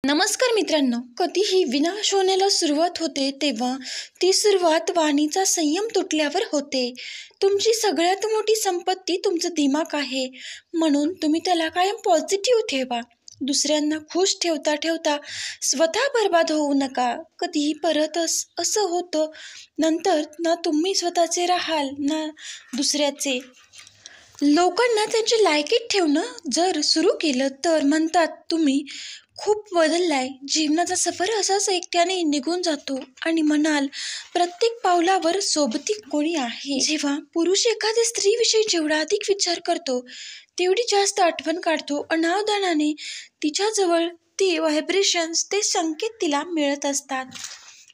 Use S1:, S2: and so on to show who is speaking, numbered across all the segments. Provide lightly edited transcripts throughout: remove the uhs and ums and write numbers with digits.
S1: नमस्कार मित्रांनो, कधीही विनाश होण्याला सुरुवात होते तेव्हा ती सुरुवात वाणीचा संयम तुटल्यावर होते. तुमची सगळ्यात मोठी संपत्ती तुमचं दिमाग आहे, म्हणून तुम्ही त्याला कायम पॉझिटिव्ह ठेवा. दुसऱ्यांना खुश ठेवता ठेवता स्वतः बर्बाद होऊ नका. कधीही परत असं होतं, नंतर ना तुम्ही स्वतःचे राहाल ना दुसऱ्याचे. लोकांना त्यांच्या लायकीत ठेवणं जर सुरू केलं तर म्हणतात तुम्ही खूप बदललाय. जीवनाचा सफर असाच एकट्याने निघून जातो आणि म्हणाल प्रत्येक पावलावर सोबती कोणी आहे. जेव्हा पुरुष एखाद्या स्त्रीविषयी जेवढा अधिक विचार करतो तेवढी जास्त आठवण काढतो. अनावधानाने तिच्याजवळ ते व्हायब्रेशन्स, ते संकेत तिला मिळत असतात.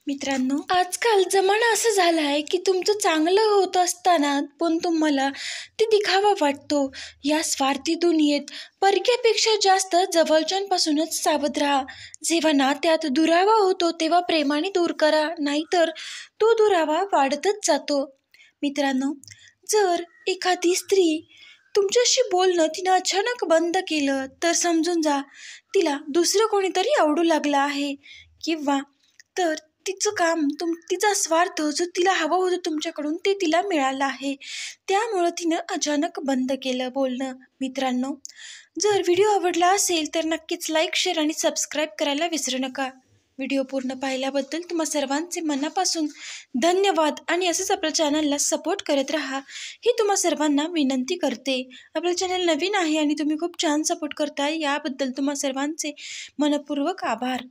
S1: मित्रांनो, आजकाल जमाना असं झाला आहे की तुमचं चांगलं होत असताना पण तुम्हाला ते दिखावा वाटतो. या स्वार्थी दुनियेत परक्यापेक्षा जास्त जवळच्यांपासूनच सावध राहा. जेव्हा नात्यात दुरावा होतो तेव्हा प्रेमाने दूर करा, नाहीतर तो दुरावा वाढतच जातो. मित्रांनो, जर एखादी स्त्री तुमच्याशी बोलणं तिनं अचानक बंद केलं तर समजून जा तिला दुसरं कोणीतरी आवडू लागलं आहे, किंवा तर तिचं काम तिचा स्वार्थ जो तिला हवं होतं तुमच्याकडून ते तिला मिळालं आहे, त्यामुळं तिनं अचानक बंद केलं बोलणं. मित्रांनो, जर व्हिडिओ आवडला असेल तर नक्कीच लाईक, शेअर आणि सबस्क्राईब करायला विसरू नका. व्हिडिओ पूर्ण पाहिल्याबद्दल तुम्हा सर्वांचे मनापासून धन्यवाद आणि असंच आपल्या चॅनलला सपोर्ट करत राहा ही तुम्हा सर्वांना विनंती करते. आपलं चॅनल नवीन आहे आणि तुम्ही खूप छान सपोर्ट करताय, याबद्दल तुम्हा सर्वांचे मनपूर्वक आभार.